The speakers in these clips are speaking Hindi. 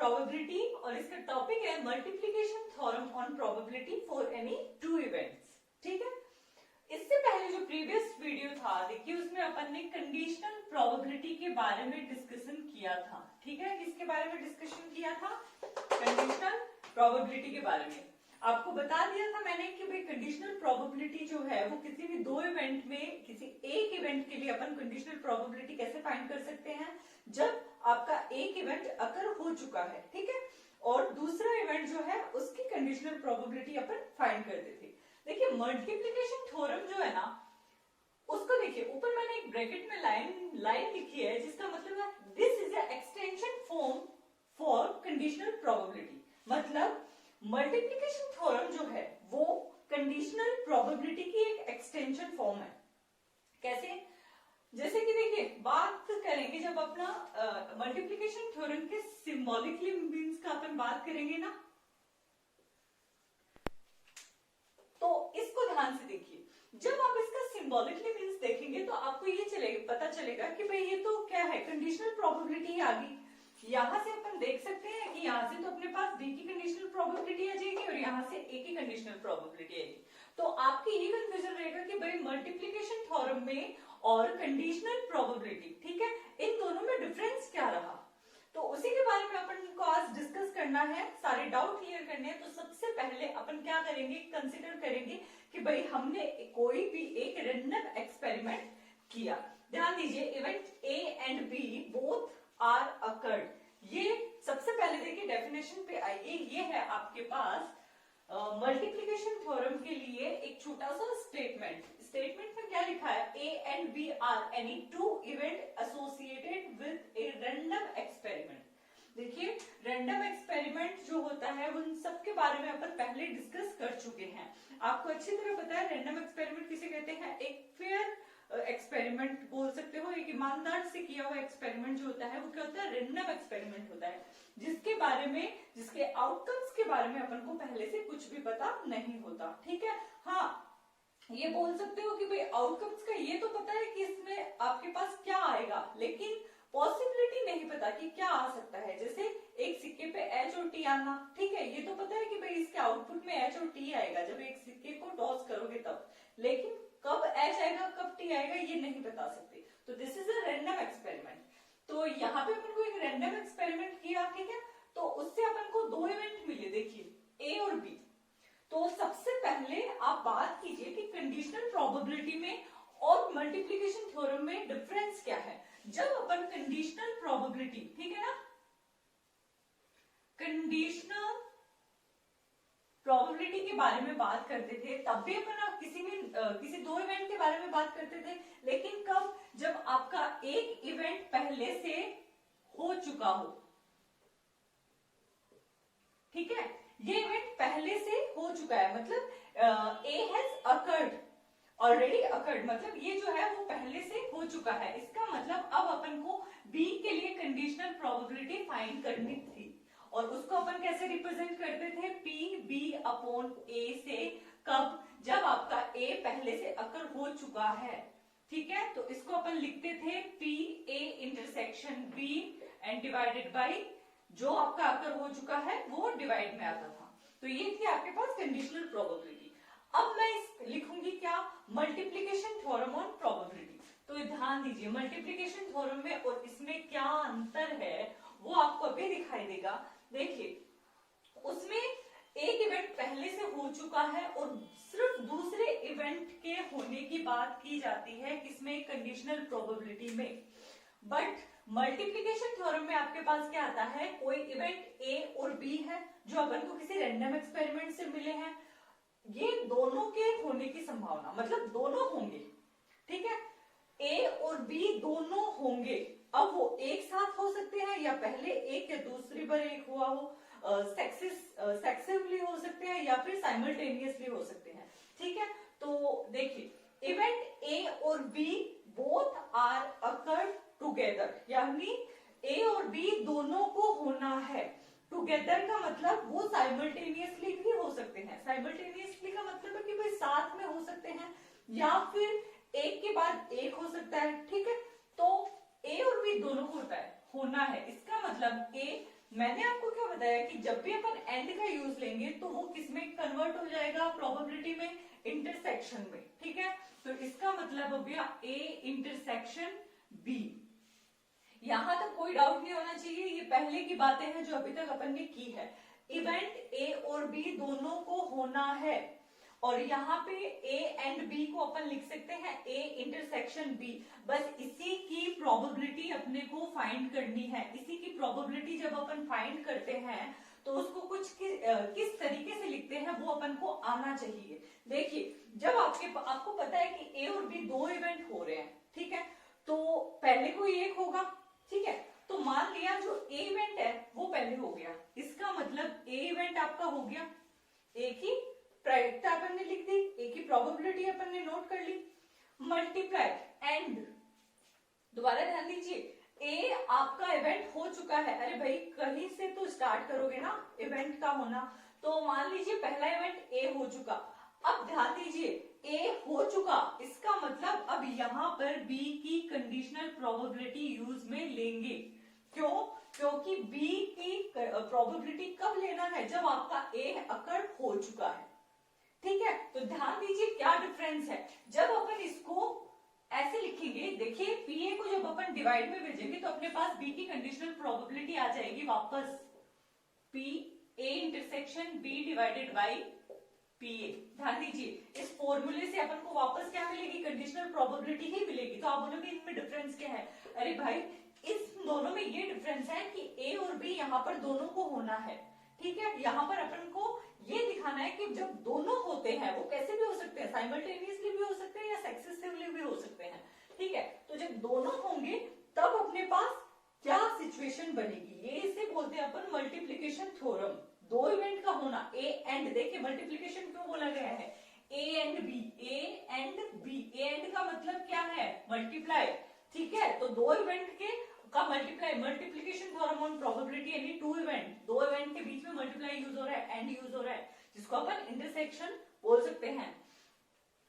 प्रोबेबिलिटी और इसका टॉपिक है multiplication theorem on probability for any two events. ठीक है, इससे पहले जो प्रीवियस वीडियो था देखिए उसमें अपन ने कंडीशनल प्रोबेबिलिटी के बारे में डिस्कशन किया था। ठीक है, किसके बारे में डिस्कशन किया था? कंडीशनल प्रोबेबिलिटी के बारे में। आपको बता दिया था मैंने कि भाई कंडीशनल प्रोबेबिलिटी जो है वो किसी भी दो इवेंट में किसी एक इवेंट के लिए अपन कंडीशनल प्रोबेबिलिटी कैसे फाइंड कर सकते हैं, जब आपका एक इवेंट अकर हो चुका है, ठीक है, और दूसरा इवेंट जो है उसकी कंडीशनल प्रोबेबिलिटी अपन फाइंड करते थे। देखिए मल्टीप्लिकेशन थ्योरम जो है ना उसको देखिए ऊपर मैंने एक ब्रैकेट में लाइन लिखी है जिसका मतलब है this is a extension form for conditional probability. मतलब मल्टीप्लिकेशन थ्योरम जो है वो कंडीशनल प्रोबेबिलिटी की एक एक्सटेंशन फॉर्म है। कैसे? जैसे कि देखिए बात करेंगे जब अपना मल्टीप्लिकेशन थ्योरम के सिंबॉलिकली मीन्स का अपन बात करेंगे ना, तो इसको ध्यान से देखिए। जब आप इसका सिंबॉलिकली मीन्स देखेंगे तो आपको ये पता चलेगा कि भाई ये तो क्या है, कंडीशनल प्रोबेबिलिटी आ गई। यहां से अपन देख सकते हैं कि यहां से तो अपने पास बी की कंडीशनल प्रोबेबिलिटी आ जाएगी और यहां से ए की कंडीशनल प्रोबेबिलिटी आएगी। तो आपकी ये कंफ्यूजन रहेगा कि भाई मल्टीप्लिकेशन थ्योरम में और कंडीशनल प्रोबेबिलिटी, ठीक है, इन दोनों में डिफरेंस क्या रहा? तो उसी के बारे में अपन को आज डिस्कस करना है, सारे डाउट क्लियर करने हैं। तो सबसे पहले अपन क्या करेंगे, कंसिडर करेंगे कि भाई हमने कोई भी एक रैंडम एक्सपेरिमेंट किया। ध्यान दीजिए event A and B both are occurred. ये सबसे पहले देखिए डेफिनेशन पे आइए, ये है आपके पास मल्टीप्लिकेशन थ्योरम के लिए एक छोटा सा स्टेटमेंट में क्या लिखा है, A and B are any two event associated with a random experiment. देखिए रैंडम एक्सपेरिमेंट जो होता है उन सब के बारे में अपन पहले डिस्कस कर चुके हैं। आपको अच्छी तरह पता है रैंडम एक्सपेरिमेंट किसे कहते हैं, एक फेयर एक्सपेरिमेंट बोल सकते हो, एक ईमानदार से किया हुआ एक्सपेरिमेंट जो होता है वो क्या होता है, रैंडम एक्सपेरिमेंट होता है, जिसके बारे में जिसके आउटकम्स के बारे में अपन को पहले से कुछ भी पता नहीं होता। ठीक है, हाँ ये बोल सकते हो कि भाई आउटकम्स का ये तो पता है कि इसमें आपके पास क्या आएगा, लेकिन पॉसिबिलिटी नहीं पता कि क्या आ सकता है। जैसे एक सिक्के पे एच और टी आना, ठीक है, ये तो पता है कि भाई इसके आउटपुट में एच और टी आएगा जब एक सिक्के को टॉस करोगे तब, लेकिन कब एच आएगा कब टी आएगा ये नहीं बता सकते। तो this is a random experiment. तो यहाँ पे अपन को एक रैंडम एक्सपेरिमेंट किया, ठीक है, तो उससे अपन को दो इवेंट मिले, देखिए ए और बी। तो सबसे पहले आप बात कीजिए कि कंडीशनल प्रोबेबिलिटी में और मल्टीप्लिकेशन थ्योरम में डिफरेंस क्या है। जब अपन कंडीशनल प्रोबेबिलिटी, ठीक है ना, कंडीशनल प्रोबेबिलिटी के बारे में बात करते थे तब भी अपन किसी दो इवेंट के बारे में बात करते थे, लेकिन कब, जब आपका एक इवेंट पहले से हो चुका हो। ठीक है, ये इवेंट पहले से हो चुका है, मतलब ए हैज अकर्ड, ऑलरेडी अकर्ड, मतलब ये जो है वो पहले से हो चुका है। इसका मतलब अब अपन को बी के लिए कंडीशनल प्रोबेबिलिटी फाइंड करनी थी और उसको अपन कैसे रिप्रेजेंट करते थे, पी बी अपॉन ए से। कब, जब आपका ए पहले से अकर हो चुका है। ठीक है, तो इसको अपन लिखते थे P A intersection B and divided by जो आपका अकर हो चुका है वो डिवाइड में आता था। तो ये थी आपके पास कंडीशनल प्रोबेबिलिटी। अब मैं लिखूंगी क्या, मल्टीप्लिकेशन थ्योरम ऑन प्रोबेबिलिटी। तो ध्यान दीजिए मल्टीप्लिकेशन थ्योरम में और इसमें क्या अंतर है वो आपको अभी दिखाई देगा। देखिए उसमें एक इवेंट पहले से हो चुका है और सिर्फ दूसरे इवेंट के होने की बात की जाती है किसमें, कंडीशनल प्रोबेबिलिटी में। बट मल्टीप्लिकेशन थ्योरम में आपके पास क्या आता है, कोई इवेंट ए और बी है जो अपन को किसी रैंडम एक्सपेरिमेंट से मिले हैं, ये दोनों के होने की संभावना, मतलब दोनों होंगे। ठीक है, ए और बी दोनों होंगे। अब वो एक साथ हो सकते हैं या पहले एक या दूसरी बार एक हुआ हो, सक्सेसिवली हो सकते हैं या फिर साइमल्टेनियसली हो सकते हैं। ठीक है, तो देखिए इवेंट ए और B both are occurred together, यानी ए और बी दोनों को होना है। टुगेदर का मतलब वो साइमल्टेनियसली भी हो सकते हैं। साइमल्टेनियसली का मतलब है कि भाई साथ में हो सकते हैं या फिर एक के बाद एक हो सकता है। ठीक है, तो ए और बी दोनों को होता है, होना है। इसका मतलब ए, मैंने आपको क्या बताया कि जब भी अपन एंड का यूज लेंगे तो वो किसमें कन्वर्ट हो जाएगा, प्रोबेबिलिटी में, इंटरसेक्शन में। ठीक है, तो इसका मतलब हो गया ए इंटरसेक्शन बी। यहां तक कोई डाउट नहीं होना चाहिए, ये पहले की बातें हैं जो अभी तक अपन ने की है। इवेंट ए और बी दोनों को होना है, और यहाँ पे ए एंड बी को अपन लिख सकते हैं ए इंटरसेक्शन बी। बस इसी की प्रोबेबिलिटी अपने को फाइंड करनी है। इसी की प्रोबेबिलिटी जब अपन फाइंड करते हैं तो उसको कुछ किस तरीके से लिखते हैं वो अपन को आना चाहिए। देखिए, जब आपको पता है कि ए और बी दो इवेंट हो रहे हैं, ठीक है, तो पहले कोई एक होगा, ठीक है, तो मान लिया जो ए इवेंट है वो पहले हो गया, इसका मतलब ए इवेंट आपका हो गया, ए की प्रायिकता अपन ने लिख दी, ए की प्रोबेबिलिटी अपन ने नोट कर ली, मल्टीप्लाई एंड, दोबारा ध्यान दीजिए, ए आपका इवेंट हो चुका है। अरे भाई कहीं से तो स्टार्ट करोगे ना इवेंट का होना, तो मान लीजिए पहला इवेंट ए हो चुका। अब ध्यान दीजिए, ए हो चुका, इसका मतलब अब यहां पर बी की कंडीशनल प्रोबेबिलिटी यूज में लेंगे। क्यों? क्योंकि बी की प्रोबेबिलिटी कब लेना है, जब आपका ए अकर हो चुका है। ठीक है, तो ध्यान दीजिए क्या डिफरेंस है। जब अपन इसको ऐसे लिखेंगे, देखिए पी ए को जब अपन डिवाइड में भेजेंगे तो अपने पास बी की कंडीशनल प्रोबेबिलिटी आ जाएगी वापस, P A intersection B divided by P A. ध्यान दीजिए, इस फॉर्मूले से अपन को वापस क्या मिलेगी, कंडीशनल प्रोबेबिलिटी ही मिलेगी। तो आप बोलोगे इनमें डिफरेंस क्या है? अरे भाई इस दोनों में ये डिफरेंस है कि ए और बी यहाँ पर दोनों को होना है। ठीक है, यहाँ पर अपन को ये दिखाना है कि जब दोनों होते हैं वो कैसे भी हो सकते हैं, साइमल्टेनियसली भी हो सकते हैं या सक्सेसिवली भी हो सकते हैं। ठीक है, तो जब दोनों होंगे तब अपने पास क्या सिचुएशन बनेगी, ये इसे बोलते हैं अपन मल्टीप्लीकेशन थ्योरम। दो इवेंट का होना, ए एंड, देखिए मल्टीप्लीकेशन क्यों बोला गया है, A and B, A and B, A and का मतलब क्या है, मल्टीप्लाई। ठीक है, तो दो इवेंट के का multiply, multiplication theorem on probability, यानी टू इवेंट, दो इवेंट के बीच में मल्टीप्लाई यूज हो रहा है, एंड यूज हो रहा है, जिसको अपन इंटरसेक्शन बोल सकते हैं।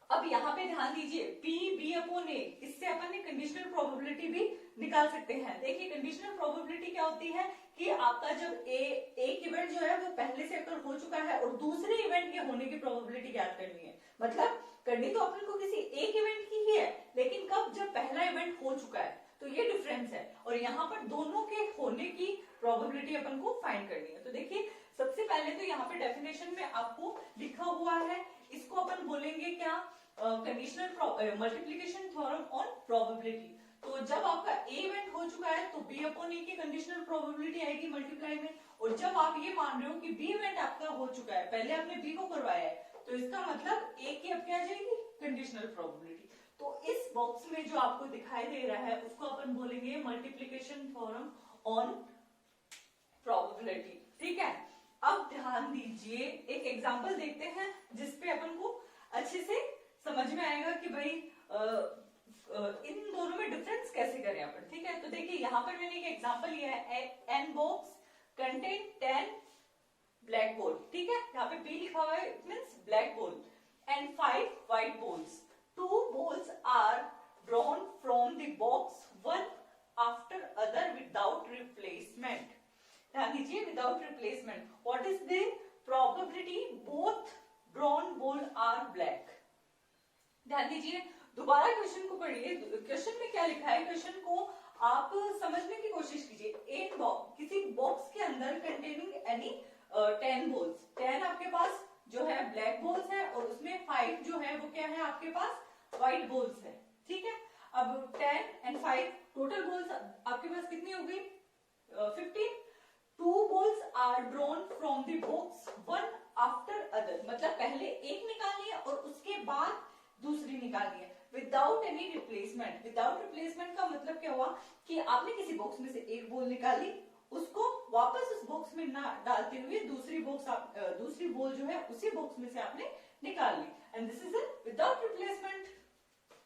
अब यहाँ पे ध्यान दीजिए, P B अपॉन A, इससे अपन ने कंडीशनल प्रोबेबिलिटी भी निकाल सकते हैं। देखिए कंडीशनल प्रोबेबिलिटी क्या होती है कि आपका जब एक इवेंट जो है वो पहले से अकर हो चुका है और दूसरे इवेंट के होने की प्रोबेबिलिटी ज्ञात करनी है। मतलब करनी तो अपन को किसी एक इवेंट की ही है, लेकिन कब, जब पहला इवेंट हो चुका है। तो ये डिफरेंस है, और यहाँ पर दोनों के होने की प्रोबेबिलिटी अपन को फाइंड करनी है। तो देखिए सबसे पहले तो यहाँ पे डेफिनेशन में आपको लिखा हुआ है, इसको अपन बोलेंगे क्या, conditional multiplication theorem on probability. तो जब आपका ए इवेंट हो चुका है तो बी अपॉन ए की कंडीशनल प्रोबेबिलिटी आएगी मल्टीप्लाई में, और जब आप ये मान रहे हो कि बी इवेंट आपका हो चुका है, पहले आपने बी को करवाया है, तो इसका मतलब ए की अब क्या आ जाएगी, कंडीशनल प्रोबेबिलिटी। तो इस बॉक्स में जो आपको दिखाई दे रहा है उसको अपन बोलेंगे मल्टीप्लीकेशन थ्योरम ऑन प्रोबेबिलिटी। ठीक है, अब ध्यान दीजिए एक एग्जांपल देखते हैं जिसपे अपन को अच्छे से समझ में आएगा कि भाई इन दोनों में डिफरेंस कैसे करें अपन। ठीक है, तो देखिए यहाँ पर मैंने एक एग्जांपल लिया है, an box contain 10 black ball. ठीक है, यहाँ पे बी लिखा हुआ है, it means black ball, and 5 white balls, 2 balls are drawn from the box one after other without replacement. ध्यान दीजिए, without replacement. What is the probability both drawn ball are black? ध्यान दीजिए, दोबारा क्वेश्चन को पढ़िए। क्वेश्चन में क्या लिखा है, क्वेश्चन को आप समझने की कोशिश कीजिए। एक बॉक्स, किसी बॉक्स के अंदर कंटेनिंग एनी 10 balls, 10 आपके पास जो है ब्लैक बॉल्स है, और उसमें 5 जो है वो क्या है आपके पास, व्हाइट बॉल्स है। ठीक है, अब 10 एंड 5 टोटल बॉल्स आपके पास कितनी हो गई, 15। 2 balls are drawn from the box one after other, मतलब पहले एक निकालिए और उसके बाद दूसरी निकालिए, without any replacement. Without replacement का मतलब क्या हुआ कि आपने किसी बॉक्स में से एक बॉल निकाली, उसको वापस उस बॉक्स में ना डालते हुए दूसरी बॉल जो है उसी बॉक्स में से आपने निकाल ली, and this is a without replacement.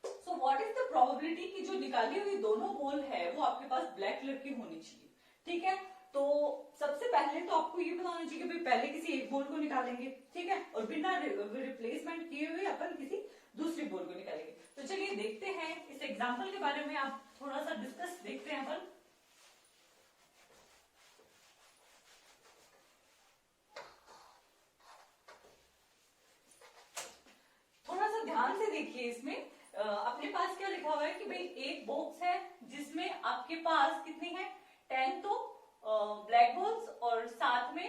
So what is the probability कि जो निकाली हुई दोनों बॉल है वो आपके पास ब्लैक कलर की होनी चाहिए। ठीक है, तो सबसे पहले तो आपको ये बताना चाहिए कि भाई पहले किसी एक बॉल को निकालेंगे, ठीक है, और बिना रिप्लेसमेंट किए हुए अपन किसी दूसरी बॉल को निकालेंगे। तो चलिए देखते हैं इस एग्जांपल के बारे में, आप थोड़ा सा डिस्कस देखते हैं अपन। एक बॉक्स है जिसमें आपके पास कितनी है 10 तो ब्लैक बॉल्स और साथ में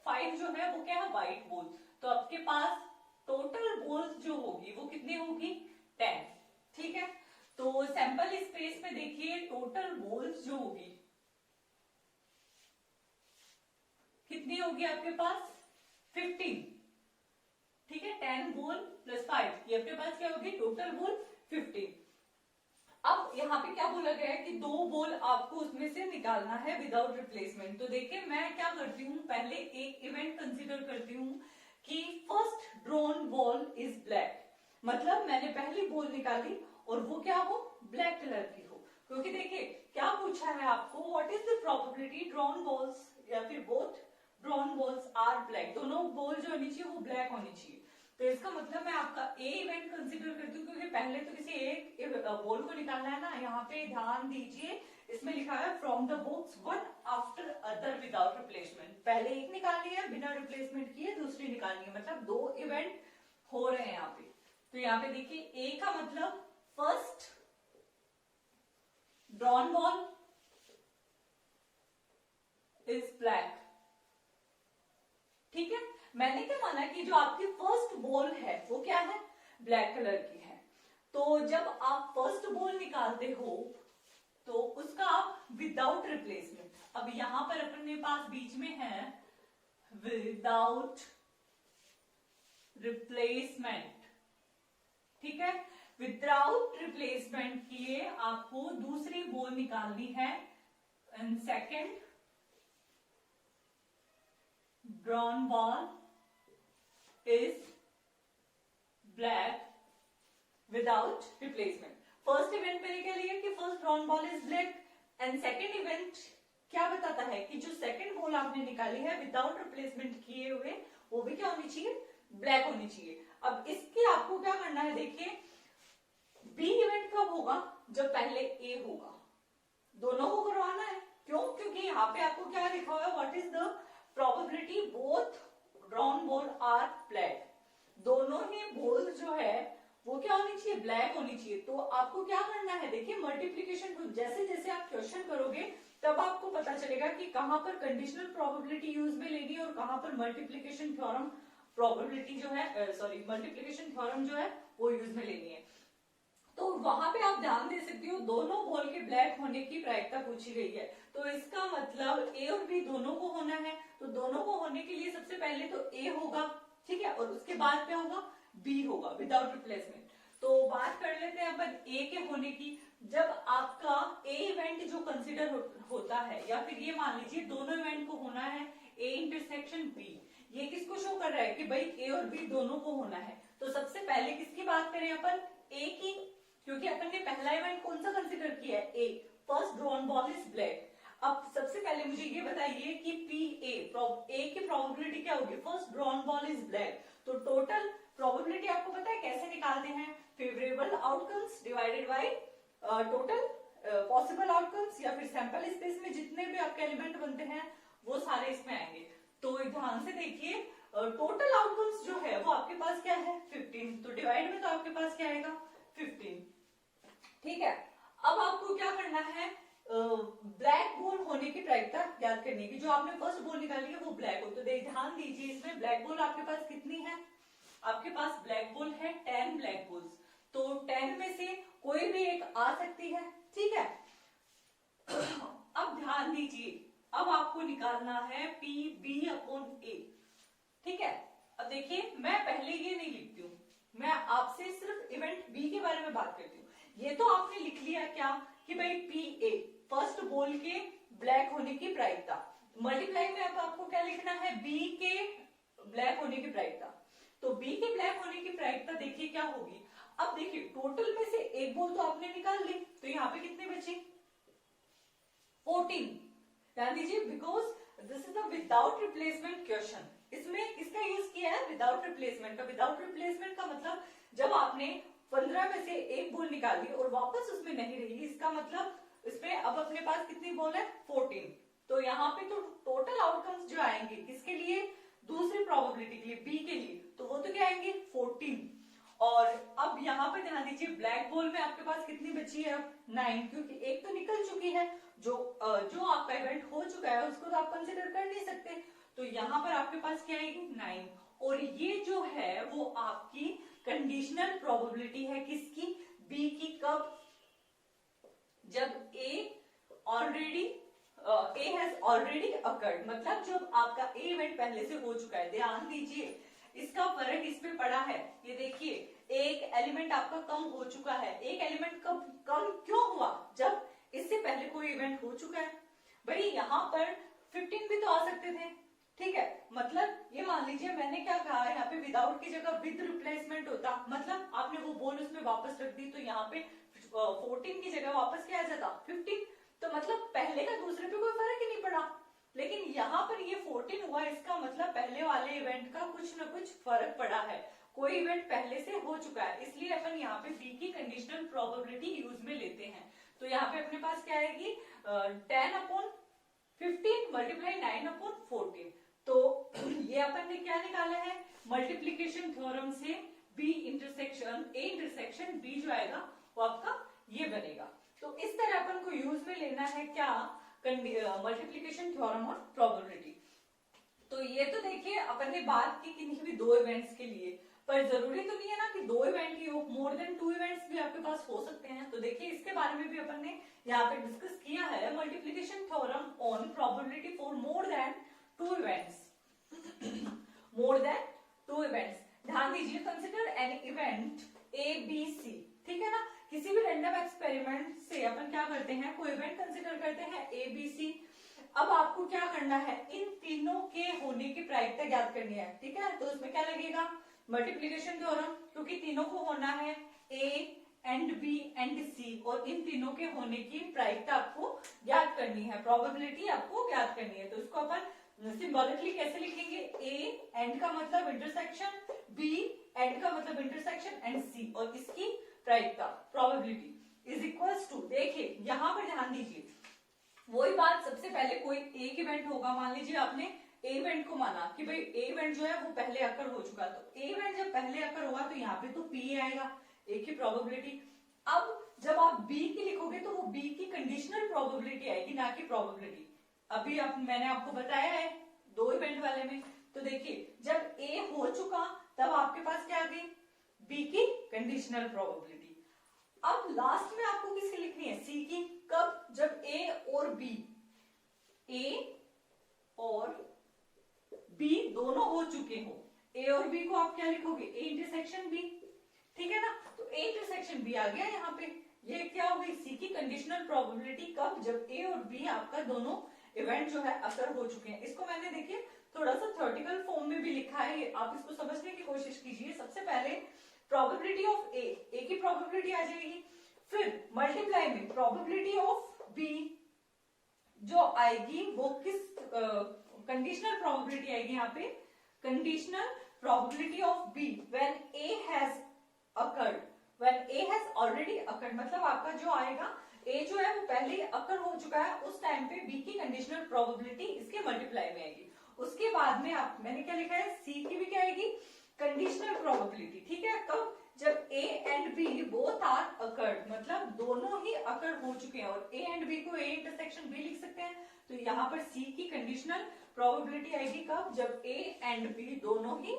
5 जो है वो क्या है व्हाइट बॉल। तो आपके पास टोटल बॉल्स जो होगी वो कितनी होगी 10। ठीक है, तो सैंपल स्पेस में देखिए टोटल बॉल्स जो होगी कितनी होगी आपके पास 15। ठीक है, 10 बॉल प्लस 5 ये आपके पास क्या होगी टोटल बॉल 15। अब यहाँ पे क्या बोला गया है कि 2 बॉल आपको उसमें से निकालना है विदाउट रिप्लेसमेंट। तो देखिए मैं क्या करती हूँ, पहले एक इवेंट कंसीडर करती हूँ कि first drawn ball is black, मतलब मैंने पहली बॉल निकाली और वो क्या हो ब्लैक कलर की हो। क्योंकि देखिए क्या पूछा है आपको, what is the probability drawn balls या फिर both drawn balls are black, दोनों बॉल जो होनी चाहिए वो ब्लैक होनी चाहिए। तो इसका मतलब मैं आपका ए इवेंट कंसीडर करती हूँ क्योंकि पहले तो किसी एक बॉल को निकालना है ना। यहाँ पे ध्यान दीजिए इसमें लिखा है from the box one after other without replacement, पहले एक निकालनी है बिना रिप्लेसमेंट किए, दूसरी निकालनी है, मतलब 2 इवेंट हो रहे हैं यहाँ पे। तो यहाँ पे देखिए ए का मतलब first drawn ball is black. ठीक है, मैंने क्या माना कि जो आपकी फर्स्ट बॉल है वो क्या है ब्लैक कलर की है। तो जब आप फर्स्ट बॉल निकालते हो तो उसका आप विदाउट रिप्लेसमेंट, अब यहां पर अपने पास बीच में है विदाउट रिप्लेसमेंट। ठीक है, विदाउट रिप्लेसमेंट किए आपको दूसरी बॉल निकालनी है and second drawn ball is black without replacement। First event मैंने क्या लिया कि first drawn ball is black and second event क्या बताता है कि जो सेकेंड बॉल आपने निकाली है विदाउट रिप्लेसमेंट किए हुए वो भी क्या होनी चाहिए ब्लैक होनी चाहिए। अब इसके आपको क्या करना है, देखिए बी इवेंट कब होगा जब पहले ए होगा, दोनों को करवाना है। क्यों, क्योंकि यहाँ पे आपको क्या लिखा हुआ है what is the probability both drawn ball are black, दोनों ही बॉल जो है वो क्या होनी चाहिए ब्लैक होनी चाहिए। तो आपको क्या करना है, देखिए मल्टीप्लीकेशन जैसे जैसे आप क्वेश्चन करोगे तब आपको पता चलेगा कि कहां पर कंडीशनल प्रोबेबिलिटी यूज में लेनी है और कहां पर मल्टीप्लीकेशन थ्योरम प्रोबेबिलिटी जो है सॉरी मल्टीप्लीकेशन थ्योरम जो है वो यूज में लेनी है। तो वहां पे आप ध्यान दे सकते हो दोनों बॉल के ब्लैक होने की प्रायिकता पूछी गई है। तो इसका मतलब ए और बी दोनों को होना है, तो दोनों को होने के लिए सबसे पहले तो ए होगा, ठीक है, और उसके बाद क्या होगा बी होगा विदाउट रिप्लेसमेंट। तो बात कर लेते हैं अपन ए के होने की। जब आपका ए इवेंट जो कंसिडर होता है या फिर ये मान लीजिए दोनों इवेंट को होना है ए इंटरसेक्शन बी, ये किसको शो कर रहा है कि भाई ए और बी दोनों को होना है। तो सबसे पहले किसकी बात करें अपन ए की, क्योंकि अपन ने पहला इवेंट कौन सा कंसिडर किया है A, first drawn ball is black. अब सबसे पहले मुझे ये बताइए कि पी ए की प्रोबेबिलिटी क्या होगी, first drawn ball is black. तो टोटल प्रोबेबिलिटी आपको पता है कैसे निकालते हैं, favourable outcomes divided by total possible outcomes या फिर सैंपल स्पेस में जितने भी आपके एलिमेंट बनते हैं वो सारे इसमें आएंगे। तो ध्यान से देखिए टोटल आउटकम्स जो है वो आपके पास क्या है 15, तो डिवाइड में तो आपके पास क्या आएगा 15। ठीक है, अब आपको क्या करना है ब्लैक बॉल होने की प्रायिकता याद करनी की, जो आपने फर्स्ट बॉल निकाली है वो ब्लैक हो। तो ध्यान दीजिए इसमें ब्लैक बॉल आपके पास कितनी है, आपके पास ब्लैक बॉल है 10 ब्लैक बॉल्स, तो 10 में से कोई भी एक आ सकती है। ठीक है, अब ध्यान दीजिए अब आपको निकालना है पी बी अपॉन ए। ठीक है, अब देखिए मैं पहले ये नहीं लिखती हूँ, मैं आपसे सिर्फ इवेंट बी के बारे में बात करती हूँ। ये तो आपने लिख लिया क्या कि भाई पी ए फर्स्ट बॉल के ब्लैक होने की प्रायिकता, मल्टीप्लाई में अब आपको क्या लिखना है बी के ब्लैक होने की प्रायिकता। तो बी के ब्लैक होने की प्रायिकता देखिए क्या होगी। अब देखिए टोटल में से एक बॉल तो आपने निकाल ली, तो यहाँ पे कितने बचे 14। ध्यान दीजिए because this is a without replacement question, इसमें किसका यूज किया है विदाउट रिप्लेसमेंट का। विदाउट रिप्लेसमेंट का मतलब जब आपने 15 में से एक बॉल निकाली और वापस उसमें नहीं रही, इसका मतलब इसमें अब अपने पास कितनी बॉल है 14। तो यहाँ पे तो टोटल आउटकम्स जो आएंगे किसके लिए दूसरी प्रोबेबिलिटी के लिए बी के लिए, तो वो तो क्या आएंगे 14। और अब यहाँ पे ध्यान दीजिए ब्लैक बॉल में आपके पास कितनी बची है, अब 9, क्योंकि एक तो निकल चुकी है, जो आपका इवेंट हो चुका है उसको तो आप कंसिडर कर नहीं सकते, तो यहाँ पर आपके पास क्या आएगी 9। और ये जो है वो आपकी कंडीशनल प्रोबेबिलिटी है किसकी, बी की। कब, जब ए हैज ऑलरेडी अकर्ड, मतलब जब आपका ए इवेंट पहले से हो चुका है। ध्यान दीजिए इसका फर्क इस पे पड़ा है। ये देखिए एक एलिमेंट आपका कम हो चुका है। एक एलिमेंट कम क्यों हुआ, जब इससे पहले कोई इवेंट हो चुका है। भाई यहाँ पर 15 भी तो आ सकते थे, ठीक है। मतलब ये मान लीजिए मैंने क्या कहा, यहाँ पे विदाउट की जगह विद रिप्लेसमेंट होता, मतलब आपने वो बोल उसमें वापस रख दी, तो यहाँ पे 14 की जगह वापस क्या आ जाता 15। तो मतलब पहले का दूसरे पे कोई फर्क ही नहीं पड़ा। लेकिन यहाँ पर ये 14 हुआ, इसका मतलब पहले वाले इवेंट का कुछ ना कुछ फर्क पड़ा है, कोई इवेंट पहले से हो चुका है, इसलिए अपन यहाँ पे बी की कंडीशनल प्रोबेबिलिटी यूज में लेते हैं। तो यहाँ पे अपने पास क्या आएगी 10/15 मल्टीप्लाई 9/14। तो ये अपन ने क्या निकाला है, मल्टीप्लीकेशन थ्योरम से B intersection A intersection B जो आएगा वो आपका ये बनेगा। तो इस तरह अपन को यूज में लेना है क्या, मल्टीप्लीकेशन थ्योरम और प्रोबेबिलिटी। तो ये तो देखिए अपन ने बात की किन्हीं भी दो इवेंट्स के लिए, पर जरूरी तो नहीं है ना कि दो इवेंट ही हो, मोर देन 2 इवेंट्स भी आपके पास हो सकते हैं। तो देखिए इसके बारे में भी अपन ने यहाँ पे डिस्कस किया है, multiplication theorem on probability for more than 2 events. More than 2 events, ध्यान दीजिए consider an event A B C, ठीक है ना। किसी भी रैंडम एक्सपेरिमेंट से अपन क्या करते हैं, कोई इवेंट कंसिडर करते हैं ए बी सी। अब आपको क्या करना है, इन तीनों के होने की प्रायिकता ज्ञात करनी है, ठीक है। तो उसमें क्या लगेगा, मल्टीप्लीकेशन थ्योरम, क्योंकि तीनों को होना है ए एंड बी एंड सी, और इन तीनों के होने की प्रायिकता आपको ज्ञात करनी है, प्रोबेबिलिटी आपको ज्ञात करनी है। तो इसको अपन सिंबॉलिकली कैसे लिखेंगे, ए एंड का मतलब इंटरसेक्शन, बी एंड का मतलब इंटरसेक्शन एंड सी, और इसकी प्रायिकता प्रोबेबिलिटी इज इक्वल्स टू, देखिए यहाँ पर ध्यान दीजिए वही बात, सबसे पहले कोई एक इवेंट होगा, मान लीजिए आपने ए इवेंट को माना कि भाई ए इवेंट जो है वो पहले अकर हो चुका, तो ए इवेंट जब पहले अकर हुआ तो यहाँ पे तो पी आएगा, ए की प्रोबेबिलिटी। अब जब आप बी की लिखोगे तो वो बी की कंडीशनल प्रोबेबिलिटी आएगी, ना कि प्रोबेबिलिटी। अभी मैंने आपको बताया है दो इवेंट वाले में। तो देखिए जब ए हो चुका तब आपके पास क्या आ गई, बी की कंडीशनल प्रोबेबिलिटी। अब लास्ट में आपको किसकी लिखनी है, सी की। कब, जब ए और बी, ए और बी दोनों हो चुके हो। ए और बी को आप क्या लिखोगे, ए इंटरसेक्शन बी, ठीक है ना। तो ए इंटरसेक्शन बी आ गया यहाँ पे, ये क्या हो गई, सी की कंडीशनल प्रोबेबिलिटी। कब, जब ए और बी आपका दोनों इवेंट जो है अकर हो चुके हैं। इसको मैंने देखिए थोड़ा सा थ्योरेटिकल फॉर्म में भी लिखा है, आप इसको समझने की कोशिश कीजिए। सबसे पहले प्रोबेबिलिटी ऑफ ए की प्रोबेबिलिटी आ जाएगी, फिर मल्टीप्लाई में प्रोबेबिलिटी ऑफ बी जो आएगी वो किस कंडीशनल प्रोबेबिलिटी आएगी यहाँ पे, conditional probability of B when A has occurred, when A has already occurred, मतलब आपका जो आएगा ए जो है वो पहले अकर हो चुका है, उस टाइम पे बी की कंडीशनल प्रोबेबिलिटी इसके मल्टीप्लाई में आएगी। उसके बाद में आप, मैंने क्या लिखा है, सी की भी क्या आएगी, कंडीशनल प्रोबेबिलिटी, ठीक है। कब, जब A and B both are occurred, मतलब दोनों ही अकर्ड हो चुके हैं, और ए एंड बी को ए इंटरसेक्शन बी लिख सकते हैं। तो यहाँ पर सी की कंडीशनल प्रोबेबिलिटी आएगी कब, जब ए एंड बी दोनों ही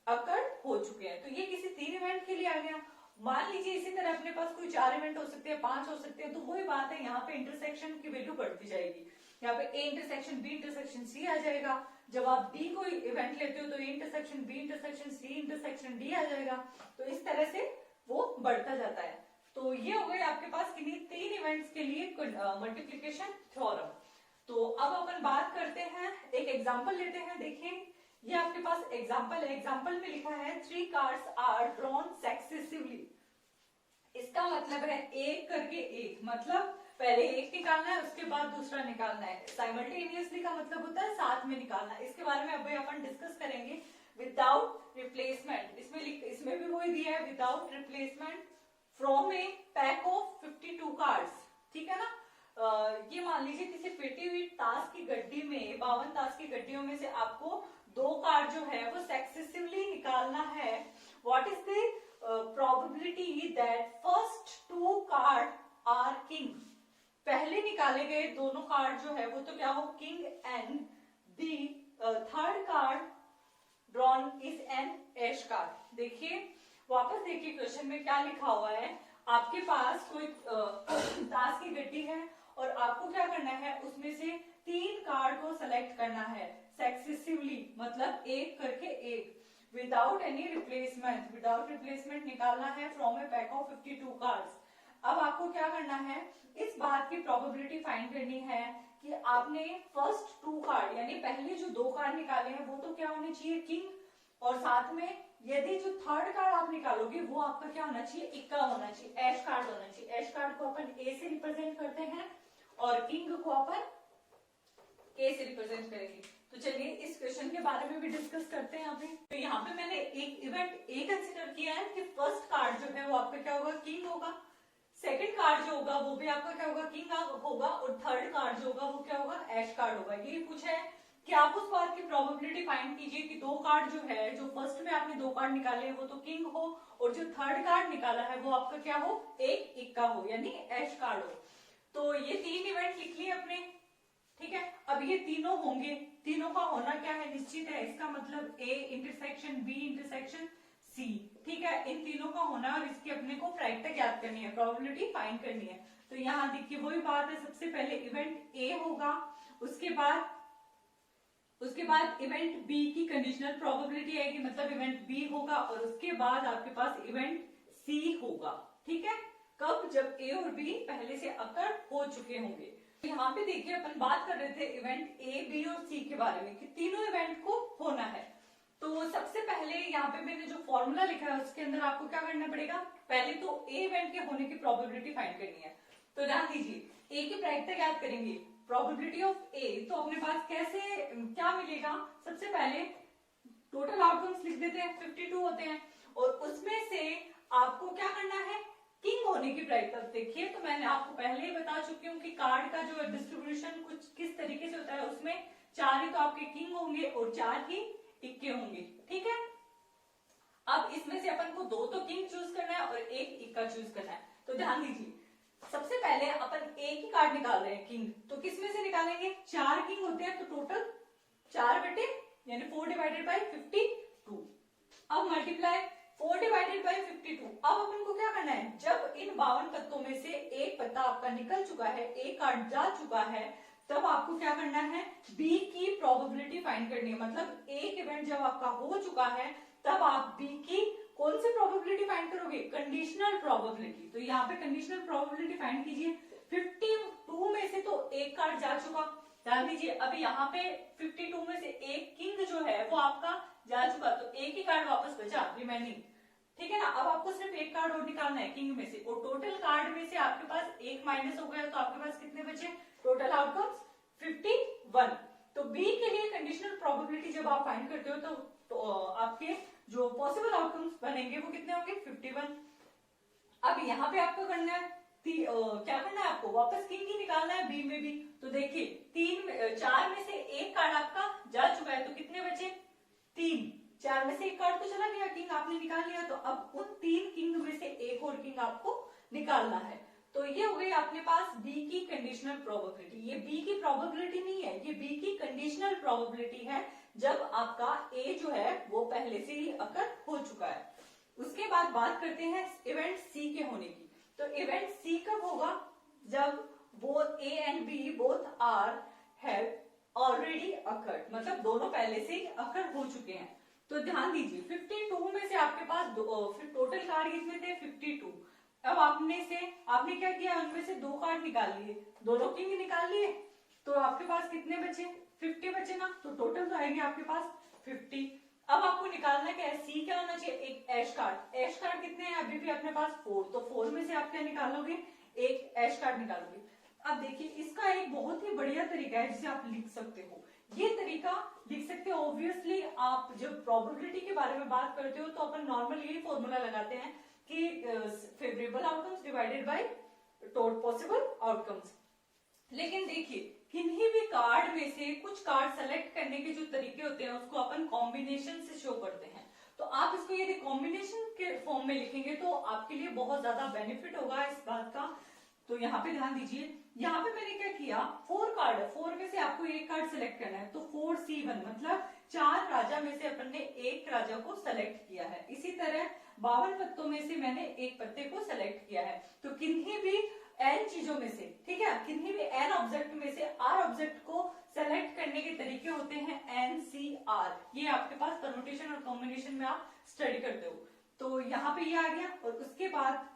अकर्ड हो चुके हैं। तो ये किसी 3 इवेंट के लिए आ गया। मान लीजिए इसी तरह अपने पास कोई 4 इवेंट हो सकते हैं, 5 हो सकते हैं, तो वही बात है, यहाँ पे इंटरसेक्शन की वैल्यू बढ़ती जाएगी। यहाँ पे A intersection B intersection C आ जाएगा। जब आप डी को इवेंट लेते हो तो A intersection B intersection C intersection D आ जाएगा। तो इस तरह से वो बढ़ता जाता है। तो ये हो गए आपके पास किन्हीं 3 इवेंट्स के लिए मल्टीप्लीकेशन थ्योरम। तो अब अपन बात करते हैं, एक एग्जाम्पल लेते हैं। देखिए ये आपके पास एग्जाम्पल है, एग्जाम्पल में लिखा है 3 कार्ड्स आर ड्रॉन सक्सेसिवली। इसका मतलब है एक करके एक, मतलब पहले एक निकालना है उसके बाद दूसरा निकालना है। साइमल्टेनियसली का मतलब होता है साथ में निकालना। इसके बारे में अभी अपन डिस्कस करेंगे। विदाउट रिप्लेसमेंट, इसमें भी वही दिया है, without replacement from A pack of 52 cards, ठीक है ना। ये मान लीजिए किसी फिटी हुई ताश की गड्डी में, 52 ताश की गड्डियों में से आपको 2 कार्ड जो है वो सक्सेसिवली निकालना है। What is the probability that first 2 cards are king, पहले निकाले गए दोनों कार्ड जो है वो तो क्या हो, king, and the third card drawn is an ace card. देखिए वापस देखिए क्वेश्चन में क्या लिखा हुआ है, आपके पास कोई ताश की गड्डी है और आपको क्या करना है, उसमें से 3 कार्ड को सेलेक्ट करना है सक्सेसिवली, मतलब एक करके एक, without any replacement, without replacement निकालना है from A pack of 52 cards. अब आपको क्या करना है, इस बात की प्रोबेबिलिटी फाइंड करनी है कि आपने फर्स्ट 2 कार्ड यानी पहले जो 2 कार्ड निकाले हैं वो तो क्या होने चाहिए, किंग, और साथ में यदि जो थर्ड कार्ड आप निकालोगे वो आपका क्या होना चाहिए, इक्का होना चाहिए, ऐश कार्ड होना चाहिए। ऐश कार्ड को अपन ए से रिप्रेजेंट करते हैं और किंग को अपन के से रिप्रेजेंट करेंगे। तो चलिए इस क्वेश्चन के बारे में भी डिस्कस करते हैं यहाँ पे। तो यहाँ पे मैंने एक इवेंट ए कंसिडर किया है कि फर्स्ट कार्ड जो है वो आपका क्या होगा, किंग होगा, सेकंड कार्ड जो होगा वो भी आपका क्या होगा, किंग होगा, और थर्ड कार्ड जो होगा वो क्या होगा, ऐश कार्ड होगा। ये पूछा है कि आप उस बात की प्रोबेबिलिटी फाइंड कीजिए कि 2 कार्ड जो है, जो फर्स्ट में आपने 2 कार्ड निकाले हैं वो तो किंग हो, और जो थर्ड कार्ड निकाला है वो आपका क्या हो, एक इक्का हो, यानी ऐश कार्ड हो। तो ये 3 इवेंट लिख लिए अपने, ठीक है। अब ये तीनों होंगे, तीनों का होना क्या है, निश्चित है, इसका मतलब A intersection B intersection C, ठीक है, इन तीनों का होना, और इसकी अपने को प्रायिकता ज्ञात करनी है, प्रोबेबिलिटी फाइंड करनी है। तो यहाँ देखिए वही बात है, सबसे पहले इवेंट ए होगा, उसके बाद इवेंट बी की कंडीशनल प्रोबेबिलिटी आएगी, मतलब इवेंट बी होगा, और उसके बाद आपके पास इवेंट सी होगा, ठीक है। कब, जब ए और बी पहले से अकर हो चुके होंगे। यहाँ पे देखिए अपन बात कर रहे थे इवेंट ए बी और सी के बारे में कि तीनों इवेंट को होना है। तो सबसे पहले यहाँ पे मैंने जो फॉर्मूला लिखा है उसके अंदर आपको क्या करना पड़ेगा, पहले तो ए इवेंट के होने की प्रोबेबिलिटी फाइंड करनी है। तो ध्यान दीजिए ए की प्रायिकता ज्ञात करेंगे, प्रोबेबिलिटी ऑफ ए, तो अपने पास कैसे क्या मिलेगा, सबसे पहले टोटल आउटकम्स लिख देते हैं, 52 होते हैं, और उसमें से आपको क्या करना है, किंग होने की प्रायिकता। देखिए तो मैंने आपको पहले ही बता चुकी हूँ कि कार्ड का जो डिस्ट्रीब्यूशन कुछ किस तरीके से होता है, उसमें 4 ही तो आपके किंग होंगे और 4 ही इक्के होंगे, ठीक है। अब इसमें से अपन को 2 तो किंग चूज करना है और 1 इक्का चूज करना है। तो ध्यान दीजिए सबसे पहले अपन एक ही कार्ड निकाल रहे हैं किंग, तो किसमें से निकालेंगे, 4 किंग होते हैं, तो टोटल 4 बटे यानी 4 डिवाइडेड बाई 52। अब मल्टीप्लाई 4 डिवाइडेड बाई 52। अब अपन को क्या करना है, जब इन 52 पत्तों में से एक पत्ता आपका निकल चुका है, एक कार्ड जा चुका है, तब आपको क्या करना है, बी की प्रोबेबिलिटी फाइंड करनी है। मतलब एक इवेंट जब आपका हो चुका है तब आप बी की कौन सी प्रोबेबिलिटी फाइंड करोगे, कंडीशनल प्रोबेबिलिटी। तो यहाँ पे कंडीशनल प्रोबेबिलिटी फाइंड कीजिए, 52 में से तो एक कार्ड जा चुका, ध्यान दीजिए अभी यहाँ पे 52 में से एक किंग जो है वो आपका जा चुका, तो एक ही कार्ड वापस बचा रिमेनिंग, ठीक है ना। अब आपको सिर्फ एक कार्ड और निकालना है किंग में से, और टोटल कार्ड में से आपके पास एक माइनस हो गया, तो आपके पास कितने बचे, टोटल आउटकम्स 51। तो बी के लिए कंडीशनल प्रोबेबिलिटी जब आप फाइंड करते हो तो आपके जो पॉसिबल आउटकम्स बनेंगे वो कितने होंगे, 51। अब यहाँ पे आपको करना है क्या करना है, आपको वापस किंग ही निकालना है बी में भी। तो देखिए 4 में से एक कार्ड आपका जा चुका है, तो कितने बचे, 3, 4 में से एक कार्ड तो चला गया, किंग आपने निकाल लिया, तो अब उन 3 किंग में से एक और किंग आपको निकालना है। तो ये हो गई आपके पास बी की कंडीशनल प्रोबेबिलिटी। ये बी की प्रोबेबिलिटी नहीं है, ये बी की कंडीशनल प्रोबेबिलिटी है, जब आपका ए जो है वो पहले से ही अकर हो चुका है। उसके बाद बात करते हैं इवेंट सी के होने की। तो इवेंट सी कब होगा, जब both A and B both are have already occurred, मतलब दोनों पहले से ही अकर हो चुके हैं। तो ध्यान दीजिए 52 में से आपके पास फिर टोटल कार्ड कितने थे, 52। अब आपने क्या किया, उनमें से 2 कार्ड निकाल लिए, दोनों किंग निकाल लिए, तो आपके पास कितने बचे, 50 बचे ना, तो टोटल तो आएंगे आपके पास 50। अब आपको निकालना क्या है, सी क्या होना चाहिए, एक ऐश कार्ड। ऐश कार्ड कितने हैं, अभी भी अपने पास 4, तो 4 में से आप क्या निकालोगे, एक ऐश कार्ड निकालोगे। अब देखिए इसका एक बहुत ही बढ़िया तरीका है जिसे आप लिख सकते हो, ये तरीका लिख सकते हो। ऑब्वियसली आप जब प्रोबेबिलिटी के बारे में बात करते हो तो अपन नॉर्मल यही फॉर्मूला लगाते हैं कि favourable outcomes divided by possible outcomes. लेकिन देखिए किन्हीं भी कार्ड में से कुछ कार्ड सेलेक्ट करने के जो तरीके होते हैं उसको अपन कॉम्बिनेशन से शो करते हैं। तो आप इसको यदि कॉम्बिनेशन के फॉर्म में लिखेंगे तो आपके लिए बहुत ज्यादा बेनिफिट होगा इस बात का तो यहाँ पे ध्यान दीजिए, यहाँ पे मैंने क्या किया, 4 कार्ड है, 4 में से आपको एक कार्ड सिलेक्ट करना है, तो 4C1 मतलब 4 राजा में से अपन ने एक राजा को सेलेक्ट किया है। इसी तरह 52 पत्तों में से मैंने एक पत्ते को सेलेक्ट किया है। तो किन्हीं भी n चीजों में से, ठीक है, किन्हीं भी n ऑब्जेक्ट में से r ऑब्जेक्ट को सेलेक्ट करने के तरीके होते हैं NCR। ये आपके पास परमुटेशन और कॉम्बिनेशन में आप स्टडी करते हो। तो यहाँ पे ये आ गया, और उसके बाद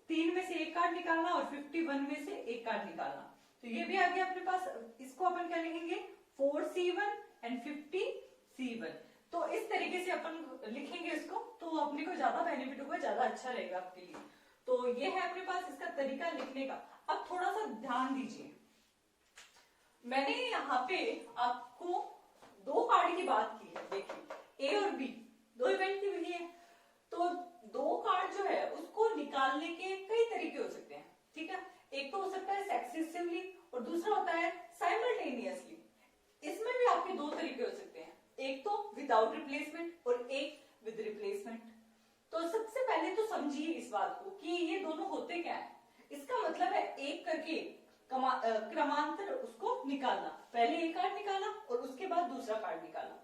3 में से एक कार्ड निकालना और 51 में से एक कार्ड निकालना, तो ये भी आ गया अपने पास। इसको अपन क्या लिखेंगे, 4C1 एंड 50C1। तो इस तरीके से अपन लिखेंगे इसको, तो अपने को ज्यादा बेनिफिट होगा, ज्यादा अच्छा रहेगा आपके लिए। तो ये है अपने पास इसका तरीका लिखने का। अब थोड़ा सा ध्यान दीजिए, मैंने यहाँ पे आपको 2 कार्ड की बात की है, देखिए A और B 2 इवेंट की विधि है। तो 2 कार्ड जो है उसको निकालने के कई तरीके हो सकते हैं, ठीक है। एक तो हो सकता है सक्सेसिवली और दूसरा होता है साइमल्टेनियसली। इसमें भी आपके 2 तरीके हो सकते हैं, एक तो विदाउट रिप्लेसमेंट और एक विद रिप्लेसमेंट। तो सबसे पहले तो समझिए इस बात को कि ये दोनों होते क्या है। इसका मतलब है एक करके क्रमांतर उसको निकालना, पहले एक कार्ड निकाला और उसके बाद दूसरा कार्ड निकाला।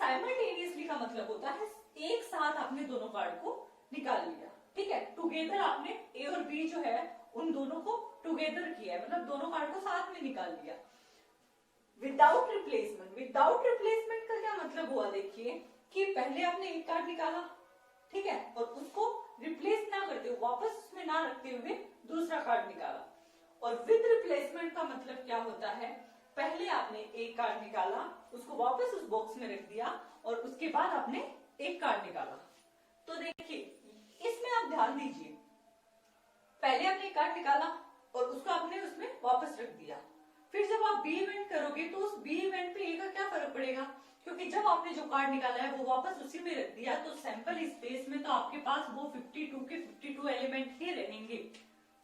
साइमल्टेनियसली का मतलब होता है एक साथ आपने दोनों कार्ड को निकाल लिया, ठीक है। टुगेदर आपने A और B जो है उन दोनों को टुगेदर किया है, मतलब दोनों कार्ड को साथ में निकाल लिया। विदाउट रिप्लेसमेंट, विदाउट रिप्लेसमेंट का क्या मतलब हुआ, देखिए कि पहले आपने एक कार्ड निकाला, ठीक है, और उसको रिप्लेस ना करते हुए, वापस उसमें ना रखते हुए दूसरा कार्ड निकाला। और विद रिप्लेसमेंट का मतलब क्या होता है, पहले आपने एक कार्ड निकाला, उसको वापस उस बॉक्स में रख दिया और उसके बाद आपने एक कार्ड निकाला। तो देखिए इसमें आप ध्यान दीजिए, पहले आपने एक कार्ड निकाला और उसको आपने उसमें वापस रख दिया। फिर जब आप बी इवेंट करोगे तो उस बी इवेंट पे ए का क्या फर्क पड़ेगा, क्योंकि जब आपने जो कार्ड निकाला है वो वापस उसी में रख दिया, तो सैंपल स्पेस में तो आपके पास वो 52 के 52 एलिमेंट ही रहेंगे,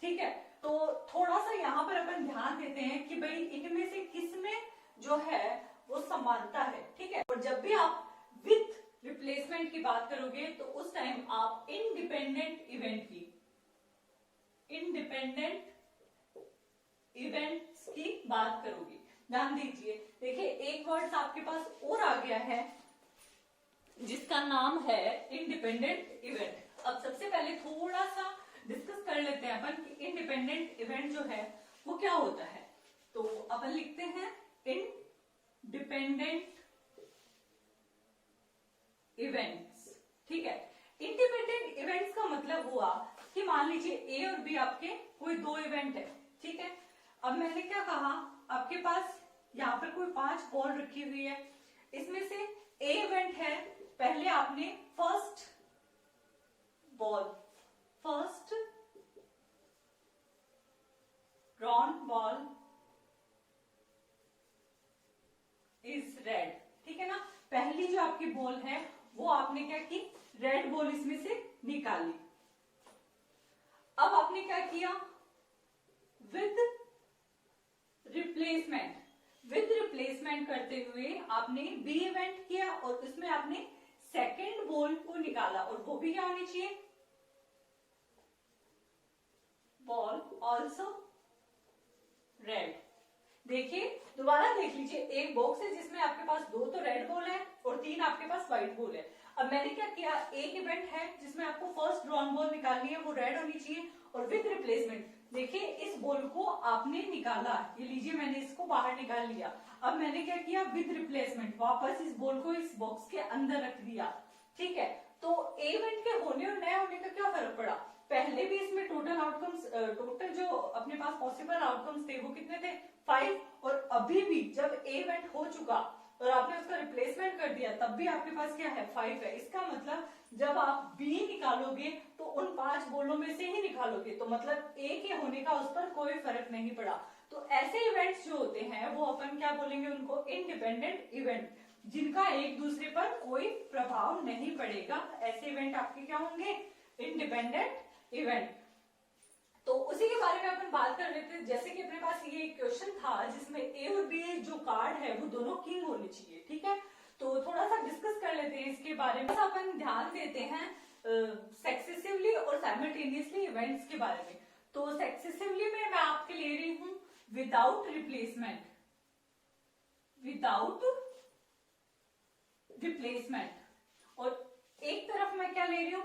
ठीक है। तो थोड़ा सा यहाँ पर अपन ध्यान देते हैं कि भाई इनमें से किसमें जो है वो समानता है, ठीक है। और जब भी आप विथ रिप्लेसमेंट की बात करोगे तो उस टाइम आप इंडिपेंडेंट इवेंट की, इंडिपेंडेंट इवेंट्स की बात करोगे। ध्यान दीजिए, देखिए एक वर्ड आपके पास और आ गया है जिसका नाम है इंडिपेंडेंट इवेंट। अब सबसे पहले थोड़ा सा डिस्कस कर लेते हैं अपन कि इंडिपेंडेंट इवेंट जो है वो क्या होता है। तो अपन लिखते हैं इंडिपेंडेंट इवेंट्स, ठीक है। इंडिपेंडेंट इवेंट्स का मतलब हुआ कि मान लीजिए ए और बी आपके कोई 2 इवेंट है, ठीक है। अब मैंने क्या कहा, आपके पास यहाँ पर कोई 5 बॉल रखी हुई है, इसमें से ए इवेंट है, पहले आपने first ball, first drawn ball is red, ठीक है ना। पहली जो आपकी बॉल है वो आपने क्या की, रेड बॉल इसमें से निकाली। अब आपने क्या किया, विद रिप्लेसमेंट, विद रिप्लेसमेंट करते हुए आपने बी इवेंट किया और उसमें आपने सेकेंड बॉल को निकाला, और वो भी क्या होनी चाहिए, बॉल ऑल्सो रेड। देखिए दोबारा देख लीजिए, एक बॉक्स है जिसमें आपके पास 2 तो रेड बॉल है और 3 आपके पास व्हाइट बॉल है। अब मैंने क्या किया, एक इवेंट है जिसमें आपको फर्स्ट ड्रॉन बॉल निकालनी है, वो रेड होनी चाहिए, और विद रिप्लेसमेंट देखिए इस बॉल को आपने निकाला, ये लीजिए मैंने इसको बाहर निकाल लिया। अब मैंने क्या किया, विद रिप्लेसमेंट वापस इस बॉल को इस बॉक्स के अंदर रख दिया, ठीक है। तो इवेंट के होने और नए होने का क्या फर्क पड़ा, पहले भी इसमें टोटल आउटकम्स, टोटल जो अपने पास पॉसिबल आउटकम्स थे वो कितने थे, 5, और अभी भी जब इवेंट हो चुका और आपने उसका रिप्लेसमेंट कर दिया तब भी आपके पास क्या है, 5 है। इसका मतलब जब आप बी निकालोगे तो उन 5 बॉलों में से ही निकालोगे, तो मतलब ए के होने का उस पर कोई फर्क नहीं पड़ा। तो ऐसे इवेंट्स जो होते हैं वो अपन क्या बोलेंगे, उनको इंडिपेंडेंट इवेंट, जिनका एक दूसरे पर कोई प्रभाव नहीं पड़ेगा, ऐसे इवेंट आपके क्या होंगे, इंडिपेंडेंट इवेंट। तो उसी के बारे में अपन बात कर लेते हैं। जैसे कि अपने पास ये क्वेश्चन था जिसमें ए और बी जो कार्ड है वो दोनों किंग होने चाहिए, ठीक है। तो थोड़ा सा डिस्कस कर लेते हैं इसके बारे में। अपन ध्यान देते हैं सक्सेसिवली और साइमल्टेनियसली इवेंट्स के बारे में। तो सक्सेसिवली में मैं आपके ले रही हूं विदाउट रिप्लेसमेंट, विदाउट रिप्लेसमेंट, और एक तरफ मैं क्या ले रही हूं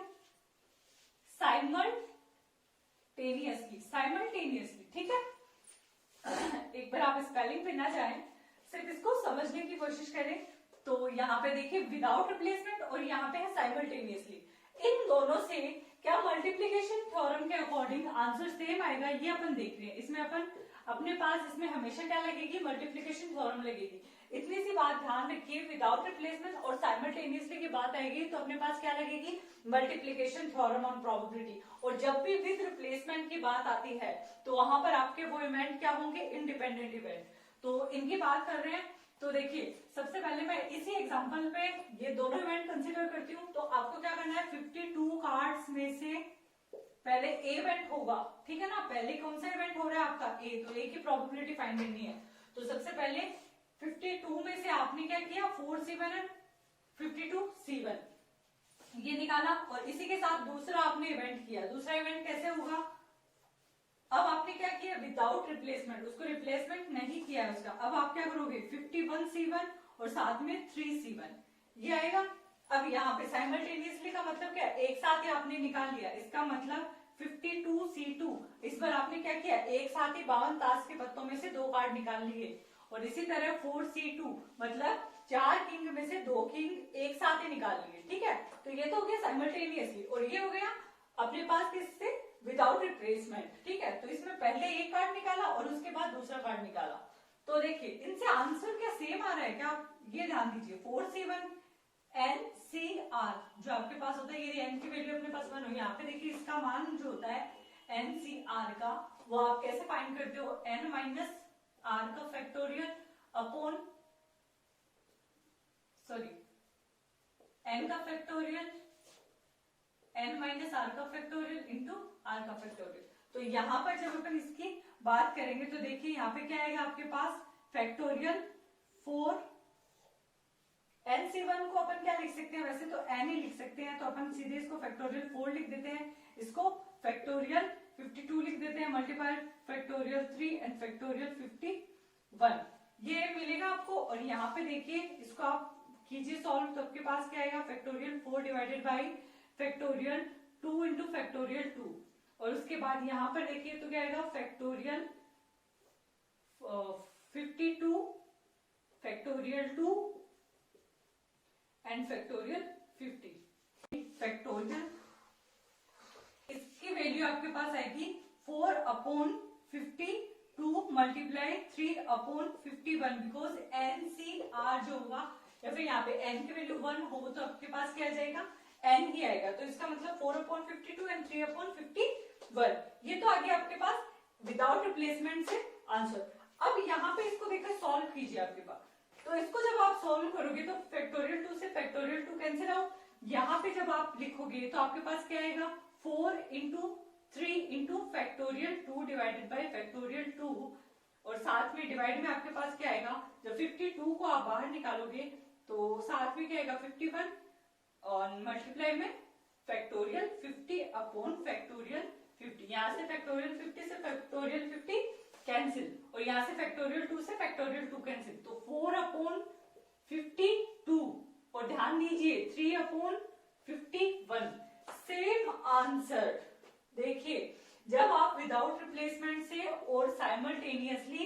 साइमल्टेनियसली, साइमल्टेनियसली, ठीक है। एक बार आप स्पेलिंग पे ना जाएं, सिर्फ इसको समझने की कोशिश करें। तो यहाँ पे देखिए विदाउट रिप्लेसमेंट और यहाँ पे है साइमल्टेनियसली। इन दोनों से क्या मल्टीप्लिकेशन थ्योरम के अकॉर्डिंग आंसर सेम आएगा, ये अपन देख रहे हैं। इसमें अपन अपने पास इसमें हमेशा क्या लगेगी, मल्टीप्लिकेशन थ्योरम लगेगी। इतनी सी बात ध्यान रखिए, विदाउट रिप्लेसमेंट और साइमल्टेनियसली की बात आएगी तो अपने पास क्या लगेगी, मल्टीप्लिकेशन थ्योरम ऑन प्रोबेबिलिटी। और जब भी विद रिप्लेसमेंट की बात आती है तो वहां पर आपके वो इवेंट क्या होंगे, इंडिपेंडेंट इवेंट। तो इनकी बात कर रहे हैं तो देखिए सबसे पहले मैं इसी एग्जांपल पे ये दोनों इवेंट कंसीडर करती हूँ। तो आपको क्या करना है, 52 कार्ड्स में से पहले ए इवेंट होगा, ठीक है ना। पहले कौन सा इवेंट हो रहा है आपका, ए, तो ए की प्रोबेबिलिटी फाइंड करनी है। तो सबसे पहले 52 में से आपने क्या किया, 4C1 एंड 52C1 ये निकाला, और इसी के साथ दूसरा आपने इवेंट किया। दूसरा इवेंट कैसे होगा, अब आपने क्या किया, विदाउट रिप्लेसमेंट, उसको रिप्लेसमेंट नहीं किया है उसका। अब आप क्या करोगे, 51C1 और साथ में 3C1 ये आएगा। अब यहाँ पे साइमल्टेनियसली का मतलब क्या, एक साथ ही आपने निकाल लिया, इसका मतलब 52C2। इस बार आपने क्या किया, एक साथ ही 52 ताश के पत्तों में से 2 कार्ड निकाल लिए। और इसी तरह 4C2 मतलब 4 किंग में से 2 किंग एक साथ ही निकाल लिए, ठीक है। तो ये तो हो गया साइमल्टेनियसली, और ये हो गया अपने पास किससे, विदाउट रिप्लेसमेंट, ठीक है। तो इसमें पहले एक कार्ड निकाला और उसके बाद दूसरा कार्ड निकाला। तो देखिए इनसे आंसर क्या सेम आ रहा है क्या, ये ध्यान दीजिए। 4C1 NCR जो आपके पास होता है, ये n की वैल्यू अपने पास 1 हो, यहाँ पे देखिए इसका मान जो होता है NCR का, वो आप कैसे फाइंड करते हो, n माइनस r का फैक्टोरियल अपॉन, सॉरी n का फैक्टोरियल, n माइनस r का फैक्टोरियल इंटू r का फैक्टोरियल। तो यहाँ पर जब अपन इसकी बात करेंगे तो देखिए यहाँ पे क्या आएगा आपके पास, फैक्टोरियल 4 NC1 को अपन क्या लिख सकते हैं, वैसे तो n ही लिख सकते हैं, तो अपन सीधे इसको फैक्टोरियल 4 लिख देते हैं, इसको फैक्टोरियल 52 लिख देते हैं, मल्टीप्लाई फैक्टोरियल 3 एंड फैक्टोरियल 51 ये मिलेगा आपको। और यहाँ पे देखिए इसको आप कीजिए सॉल्व, तो आपके पास क्या आएगा, factorial 4 divided by factorial 2 into factorial 2, और उसके बाद यहाँ पर देखिए तो क्या आएगा, factorial 52 factorial 2 and factorial 50 factorial. इसकी वैल्यू आपके पास आएगी 4/52 मल्टीप्लाई 3/51, बिकॉज NCR जो होगा, या फिर यहाँ पे n की वैल्यू 1 हो तो आपके पास क्या आ जाएगा, n ही आएगा। तो इसका मतलब 4/52 एंड 3/51, ये तो आ गया आपके पास विदाउट रिप्लेसमेंट से आंसर। अब यहाँ पे इसको देखकर सॉल्व कीजिए आपके पास, तो इसको जब आप सॉल्व करोगे तो फैक्टोरियल 2 से फैक्टोरियल 2 कैंसिल आउट, यहाँ पे जब आप लिखोगे तो आपके पास क्या आएगा, 4 into 3 into factorial 2 divided by factorial 2, और साथ में डिवाइड में आपके पास क्या आएगा, जब 52 को आप बाहर निकालोगे तो साथ में क्या आएगा 51, और मल्टीप्लाई में फैक्टोरियल 50 अपॉन फैक्टोरियल 50। यहाँ से फैक्टोरियल 50 से फैक्टोरियल 50 कैंसिल, और यहाँ से फैक्टोरियल 2 से फैक्टोरियल 2 कैंसिल, तो 4/52, और ध्यान दीजिए 3/51 सेम आंसर। देखिए जब आप विदाउट रिप्लेसमेंट से और साइमल्टेनियसली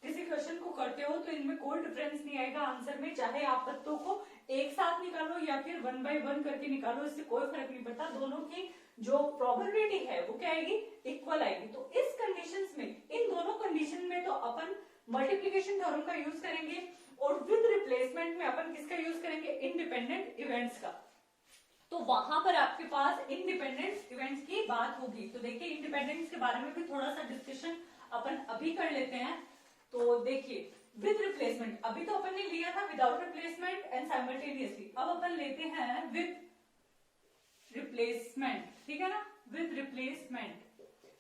किसी क्वेश्चन को करते हो तो इनमें कोई डिफरेंस नहीं आएगा आंसर में, चाहे आप पत्तों को एक साथ निकालो या फिर 1 बाय 1 करके निकालो, इससे कोई फर्क नहीं पड़ता। दोनों की जो प्रोबेबिलिटी है वो क्या आएगी, इक्वल आएगी। तो इस कंडीशंस में, इन दोनों कंडीशन में तो अपन मल्टीप्लिकेशन थ्योरम का यूज करेंगे, और विद रिप्लेसमेंट में अपन किसका यूज करेंगे, इंडिपेंडेंट इवेंट्स का। तो वहां पर आपके पास इंडिपेंडेंट इवेंट्स की बात होगी। तो देखिए इंडिपेंडेंस के बारे में भी थोड़ा सा डिस्कशन अपन अभी कर लेते हैं। तो देखिए विद रिप्लेसमेंट, अभी तो अपन ने लिया था विदाउट रिप्लेसमेंट एंड साइमल्टेनियसली, अब अपन लेते हैं विद रिप्लेसमेंट, ठीक है ना। विद रिप्लेसमेंट,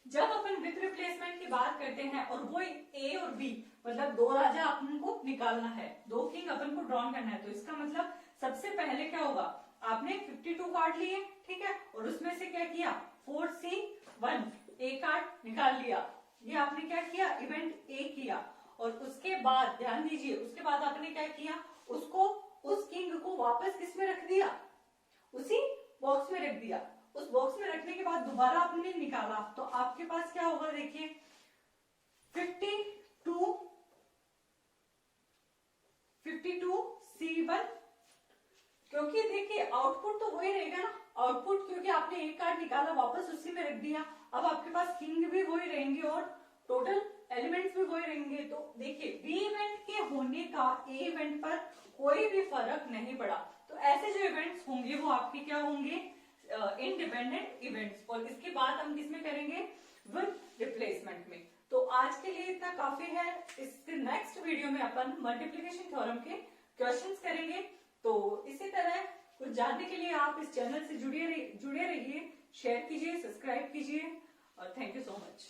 जब अपन विद रिप्लेसमेंट की बात करते हैं और वो ए और बी मतलब 2 राजा अपन को निकालना है, 2 किंग अपन को ड्रॉन करना है, तो इसका मतलब सबसे पहले क्या होगा, आपने 52 कार्ड लिए, ठीक है, और उसमें से क्या किया 4C1 ए कार्ड निकाल लिया, ये आपने क्या किया, इवेंट ए किया, और उसके बाद ध्यान दीजिए, उसके बाद आपने क्या किया, उसको उस किंग को वापस किसमें रख दिया, उसी बॉक्स में रख दिया। उस बॉक्स में रखने के बाद दोबारा आपने निकाला तो आपके पास क्या होगा, देखिए 52 C1, क्योंकि देखिए आउटपुट तो वही रहेगा ना, आउटपुट क्योंकि आपने एक कार्ड निकाला वापस उसी में रख दिया, अब आपके पास किंग भी वही रहेंगे और टोटल एलिमेंट्स भी वही रहेंगे। तो देखिए बी इवेंट के होने का ए इवेंट पर कोई भी फर्क नहीं पड़ा। तो ऐसे जो इवेंट्स होंगे वो आपके क्या होंगे, इंडिपेंडेंट इवेंट्स, और इसके बाद हम किसमें करेंगे, विद रिप्लेसमेंट में। तो आज के लिए इतना काफी है, इसके नेक्स्ट वीडियो में अपन मल्टीप्लिकेशन थ्योरम के क्वेश्चंस करेंगे। तो इसी तरह कुछ जानने के लिए आप इस चैनल से जुड़े रहिए, शेयर कीजिए, सब्सक्राइब कीजिए, और थैंक यू सो मच।